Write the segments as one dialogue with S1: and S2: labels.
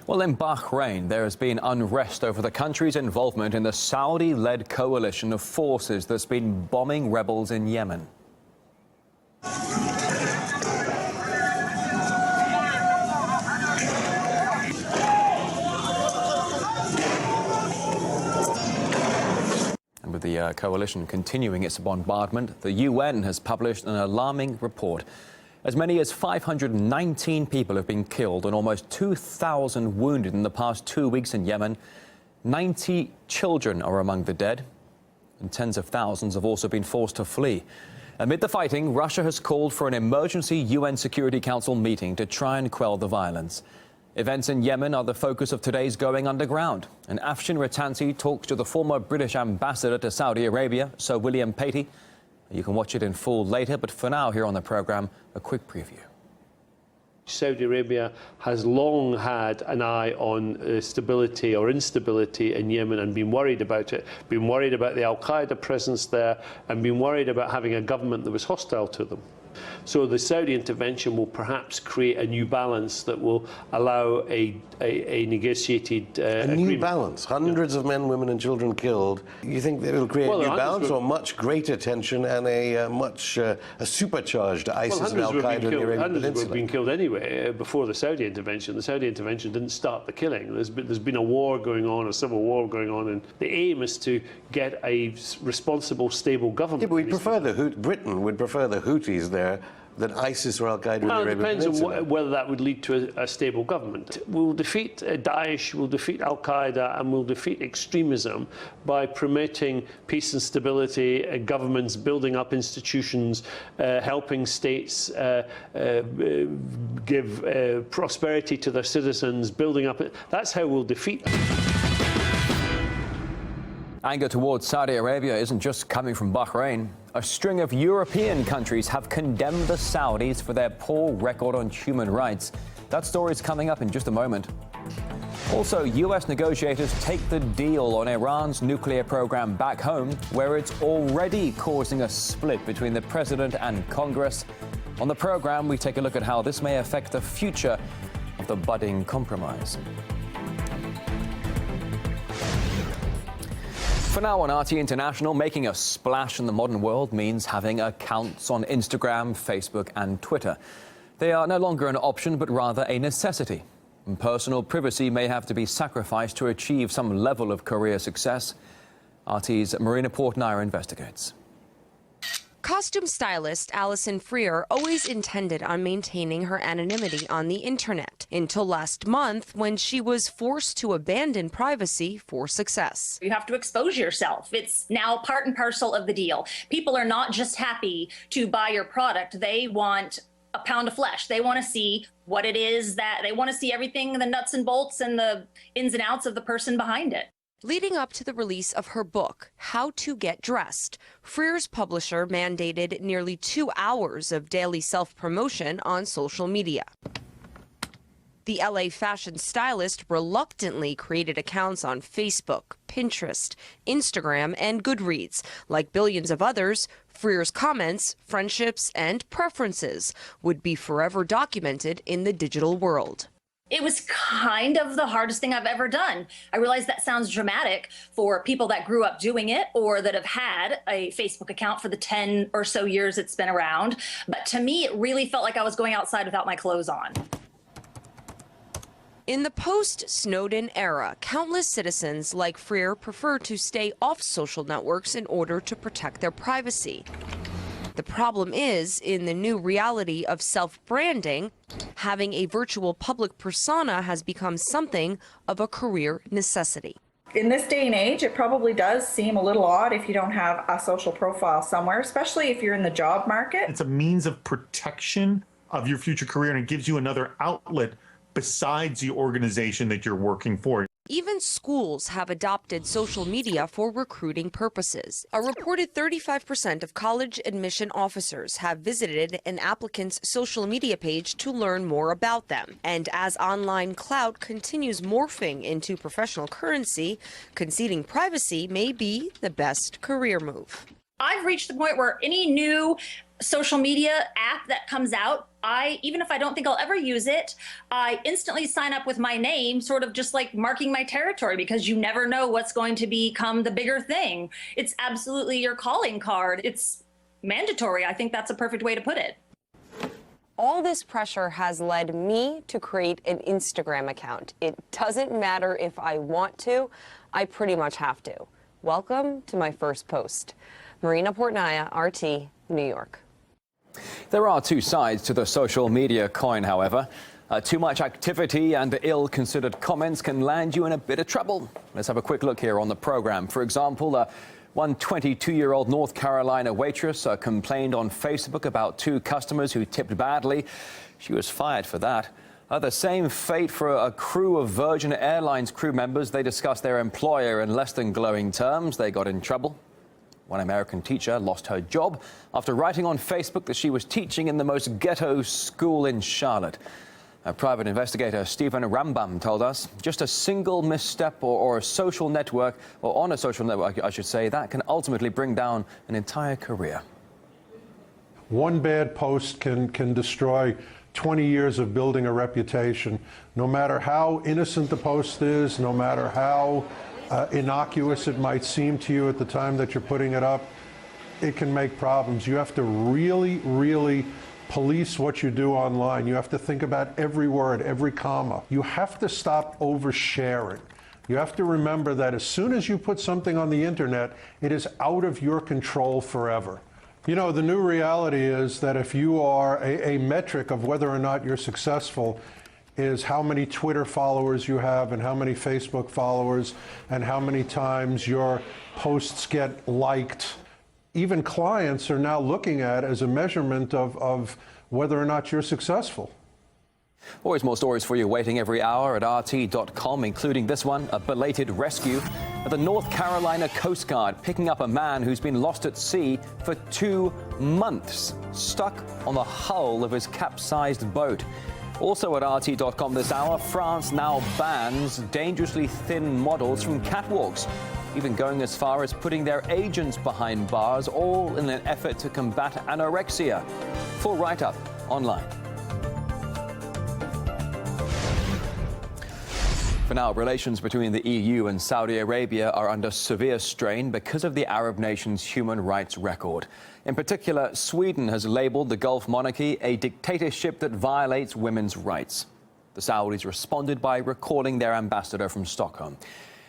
S1: Well, in Bahrain, there has been unrest over the country's involvement in the Saudi-led coalition of forces that's been bombing rebels in Yemen. And with the coalition continuing its bombardment, the UN has published an alarming report. As many as 519 people have been killed and almost 2,000 wounded in the past 2 weeks in Yemen. 90 children are among the dead, and tens of thousands have also been forced to flee. Amid the fighting, Russia has called for an emergency UN Security Council meeting to try and quell the violence. Events in Yemen are the focus of today's Going Underground, and Afshin Rattansi talks to the former British ambassador to Saudi Arabia, Sir William Patey. You can watch it in full later, but for now, here on the programme, a quick preview.
S2: Saudi Arabia has long had an eye on stability or instability in Yemen and been worried about it, been worried about the al-Qaeda presence there, and been worried about having a government that was hostile to them. So the Saudi intervention will perhaps create a new balance that will allow a negotiated agreement.
S3: New balance? Hundreds of men, women and children killed. You think that it will create a new balance or much greater tension and a supercharged ISIS and Al-Qaeda in the Arabian
S2: Hundreds
S3: Peninsula?
S2: have been killed anyway before the Saudi intervention. The Saudi intervention didn't start the killing. There's been a war going on, a civil war going on, and the aim is to get a responsible, stable government.
S3: Yeah, but Britain would prefer the Houthis there than ISIS or Al-Qaeda in the Arabian
S2: Peninsula. It depends on whether that would lead to a stable government. We'll defeat Daesh, we'll defeat Al-Qaeda, and we'll defeat extremism by promoting peace and stability, governments building up institutions, helping states give prosperity to their citizens, building up. That's how we'll defeat them.
S1: Anger towards Saudi Arabia isn't just coming from Bahrain. A string of European countries have condemned the Saudis for their poor record on human rights. That story's coming up in just a moment. Also, U.S. negotiators take the deal on Iran's nuclear program back home, where it's already causing a split between the president and Congress. On the program, we take a look at how this may affect the future of the budding compromise. For now on RT International, making a splash in the modern world means having accounts on Instagram, Facebook and Twitter. They are no longer an option, but rather a necessity. And personal privacy may have to be sacrificed to achieve some level of career success. RT's Marina Portnair investigates.
S4: Costume stylist Alison Freer always intended on maintaining her anonymity on the internet until last month when she was forced to abandon privacy for success.
S5: You have to expose yourself. It's now part and parcel of the deal. People are not just happy to buy your product. They want a pound of flesh. They want to see what it is that they want to see everything, the nuts and bolts and the ins and outs of the person behind it.
S4: Leading up to the release of her book, How to Get Dressed, Freer's publisher mandated nearly 2 hours of daily self-promotion on social media. The LA fashion stylist reluctantly created accounts on Facebook, Pinterest, Instagram, and Goodreads. Like billions of others, Freer's comments, friendships, and preferences would be forever documented in the digital world.
S5: It was kind of the hardest thing I've ever done. I realize that sounds dramatic for people that grew up doing it or that have had a Facebook account for the 10 or so years it's been around. But to me, it really felt like I was going outside without my clothes on.
S4: In the post-Snowden era, countless citizens like Freer prefer to stay off social networks in order to protect their privacy. The problem is, in the new reality of self-branding, having a virtual public persona has become something of a career necessity.
S6: In this day and age, it probably does seem a little odd if you don't have a social profile somewhere, especially if you're in the job market.
S7: It's a means of protection of your future career, and it gives you another outlet besides the organization that you're working for.
S4: Even schools have adopted social media for recruiting purposes. A reported 35% of college admission officers have visited an applicant's social media page to learn more about them. And as online clout continues morphing into professional currency, conceding privacy may be the best career move.
S5: I've reached the point where any new social media app that comes out even if I don't think I'll ever use it, I instantly sign up with my name, sort of just like marking my territory, because you never know what's going to become the bigger thing. It's absolutely your calling card. It's mandatory. I think that's a perfect way to put it.
S4: All this pressure has led me to create an Instagram account. It doesn't matter if I want to, I pretty much have to. Welcome to my first post. Marina Portnaya, RT, New York.
S1: There are two sides to the social media coin, however. Too much activity and ill-considered comments can land you in a bit of trouble. Let's have a quick look here on the program. For example, one 22-year-old North Carolina waitress complained on Facebook about two customers who tipped badly. She was fired for that. The same fate for a crew of Virgin Airlines crew members. They discussed their employer in less than glowing terms. They got in trouble. One American teacher lost her job after writing on Facebook that she was teaching in the most ghetto school in Charlotte. Private investigator Stephen Rambam told us just a single misstep or a social network, or on a social network, I should say, that can ultimately bring down an entire career.
S8: One bad post can destroy 20 years of building a reputation. No matter how innocent the post is, no matter how innocuous it might seem to you at the time that you're putting it up, it can make problems. You have to really, really police what you do online. You have to think about every word, every comma. You have to stop oversharing. You have to remember that as soon as you put something on the internet, it is out of your control forever. You know, the new reality is that if you are a metric of whether or not you're successful is how many Twitter followers you have and how many Facebook followers and how many times your posts get liked. Even clients are now looking at as a measurement of whether or not you're successful.
S1: Always more stories for you waiting every hour at RT.com, including this one, a belated rescue at the North Carolina Coast Guard, picking up a man who's been lost at sea for 2 months, stuck on the hull of his capsized boat. Also at RT.com this hour, France now bans dangerously thin models from catwalks, even going as far as putting their agents behind bars, all in an effort to combat anorexia. Full write-up online. For now, relations between the EU and Saudi Arabia are under severe strain because of the Arab nation's human rights record. In particular, Sweden has labelled the Gulf monarchy a dictatorship that violates women's rights. The Saudis responded by recalling their ambassador from Stockholm,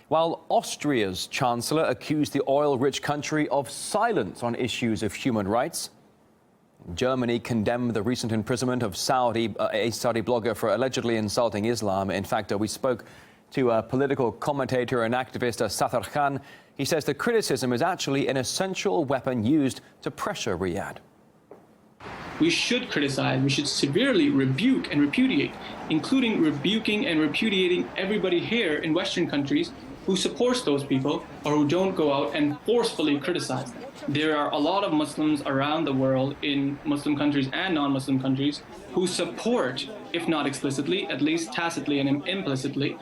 S1: while Austria's chancellor accused the oil-rich country of silence on issues of human rights. Germany condemned the recent imprisonment of a Saudi blogger for allegedly insulting Islam. In fact, we spoke to political commentator and activist Sattar Khan. He says the criticism is actually an essential weapon used to pressure Riyadh.
S9: We should criticize, we should severely rebuke and repudiate, including rebuking and repudiating everybody here in Western countries who supports those people or who don't go out and forcefully criticize them. There are a lot of Muslims around the world, in Muslim countries and non-Muslim countries, who support, if not explicitly, at least tacitly and implicitly,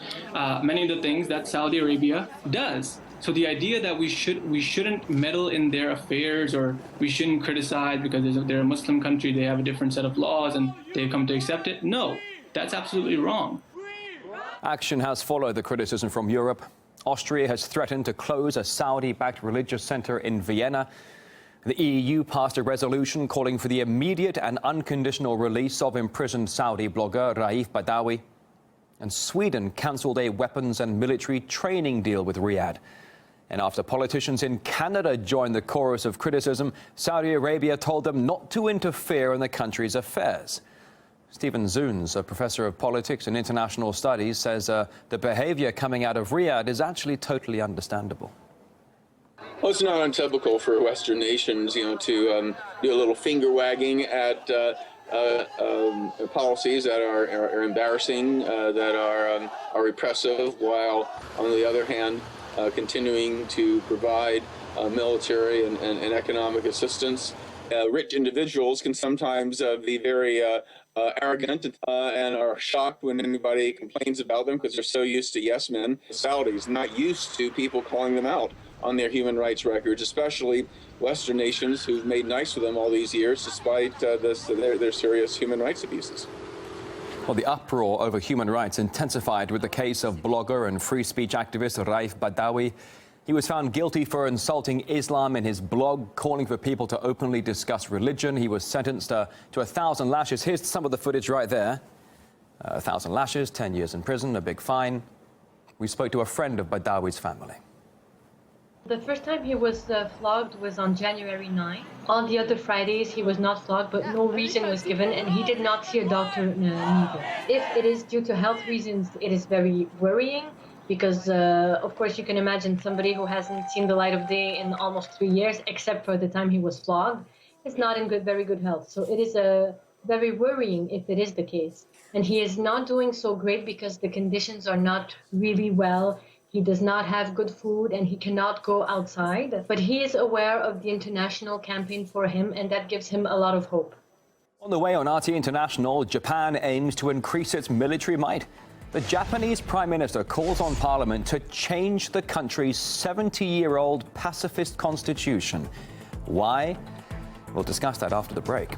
S9: many of the things that Saudi Arabia does. So the idea that we shouldn't meddle in their affairs, or we shouldn't criticize because they're a Muslim country, they have a different set of laws and they've come to accept it, no, that's absolutely wrong.
S1: Action has followed the criticism from Europe. Austria has threatened to close a Saudi-backed religious center in Vienna. The EU passed a resolution calling for the immediate and unconditional release of imprisoned Saudi blogger Raif Badawi. And Sweden cancelled a weapons and military training deal with Riyadh. And after politicians in Canada joined the chorus of criticism, Saudi Arabia told them not to interfere in the country's affairs. Stephen Zunes, a professor of politics and international studies, says the behavior coming out of Riyadh is actually totally understandable.
S10: Well, it's not untypical for Western nations, to do a little finger wagging at policies that are embarrassing, that are repressive, while on the other hand, continuing to provide military and economic assistance. Rich individuals can sometimes be very arrogant and are shocked when anybody complains about them because they're so used to yes men. Saudis not used to people calling them out on their human rights records, especially Western nations who've made nice with them all these years despite their serious human rights abuses.
S1: Well, the uproar over human rights intensified with the case of blogger and free speech activist Raif Badawi. He was found guilty for insulting Islam in his blog, calling for people to openly discuss religion. He was sentenced to 1,000 lashes. Here's some of the footage right there. 1,000 lashes, 10 years in prison, a big fine. We spoke to a friend of Badawi's family.
S11: The first time he was flogged was on January 9. All the other Fridays he was not flogged, but no reason was given, and he did not see a doctor neither. If it is due to health reasons, it is very worrying. Because, of course, you can imagine somebody who hasn't seen the light of day in almost 3 years, except for the time he was flogged, is not in very good health. So it is very worrying if it is the case. And he is not doing so great because the conditions are not really well. He does not have good food and he cannot go outside. But he is aware of the international campaign for him, and that gives him a lot of hope.
S1: On the way on RT International, Japan aims to increase its military might. The Japanese Prime Minister calls on Parliament to change the country's 70-year-old pacifist constitution. Why? We'll discuss that after the break.